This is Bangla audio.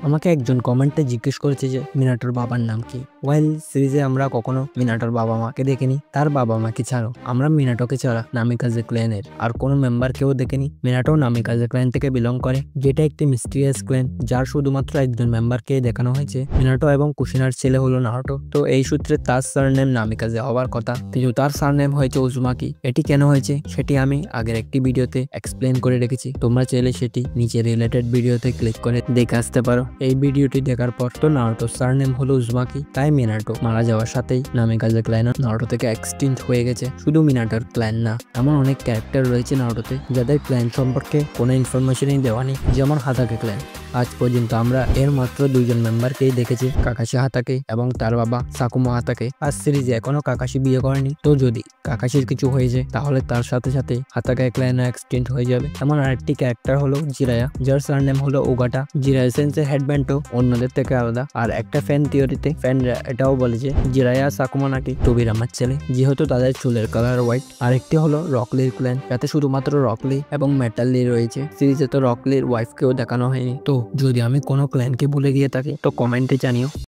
আমাকে একজন কমেন্টে জিজ্ঞেস করেছে যে মিনাটোর বাবার নাম কি। ওয়াইল সিরিজে আমরা কখনো মিনাটোর বাবা মাকে দেখিনি, তার বাবা মাকে ছাড়াও আমরা মিনাটোকে ছাড়া নামিকাজে ক্ল্যানের আর কোনো মেম্বার কেউ দেখেনি। মিনাটো নামিকাজে ক্ল্যান থেকে বিলং করে, যেটা একটি মিস্টিরিয়াস ক্ল্যান যার শুধুমাত্র একজন মেম্বারকে দেখানো হয়েছে। মিনাটো এবং কুশিনার ছেলে হলো নারুটো। তো এই সূত্রে তার সারনেম নামিকাজে হওয়ার কথা, কিন্তু তার সারনেম হয়েছে উজুমাকি। এটি কেন হয়েছে সেটি আমি আগের একটি ভিডিওতে এক্সপ্লেন করে রেখেছি, তোমরা চাইলে সেটি নিচে রিলেটেড ভিডিওতে ক্লিক করে দেখে আসতে পারো। এই ভিডিওটি দেখার পর তো নারুটোর সারনেম হলো উজুমাকি, তাই মিনাটো মারা যাওয়ার সাথেই নামিকাজে ক্ল্যান নারুটো থেকে এক্সটিংক্ট হয়ে গেছে। শুধু মিনাটোর ক্ল্যান না, এমন অনেক ক্যারেক্টার রয়েছে নারুটোতে যাদের ক্ল্যান সম্পর্কে কোনো ইনফরমেশনই দেওয়া নেই, যেমন হাতাকে ক্ল্যান। আজ পর্যন্ত আমরা এর মাত্র দুইজন মেম্বারকেই দেখেছি, কাকাশি হাতাকে এবং তার বাবা সাকুমো হাতাকে। আর সিরিজে এখনো কাকাশি বিয়ে করেনি, তো যদি কাকাশির কিছু হয়ে যায় তাহলে তার সাথে সাথে হাতাকে ক্ল্যানও এক্সটেন্ড হয়ে যাবে। এমন আরেকটি ক্যারেক্টার হলো জিরায়া, যার সারনেম হলো ওগাটা। জিরায়া সেন্সের হেডব্যান্ডও অন্যদের থেকে আলাদা। আর একটা ফ্যান থিওরিতে ফ্যানরা এটাও বলে যে জিরায়া সাকুমো নাকি তোবিরামার ছেলে, যেহেতু তাদের চুলের কালার হোয়াইট। আরেকটি হলো রকলির ক্ল্যান, যাতে শুধুমাত্র রকলি এবং মেটালি রয়েছে। সিরিজে তো রকলির ওয়াইফকেও দেখানো হয়নি। তো যদি আমি কোনো ক্ল্যানকে ভুলে গিয়ে থাকি তো কমেন্টে জানিও।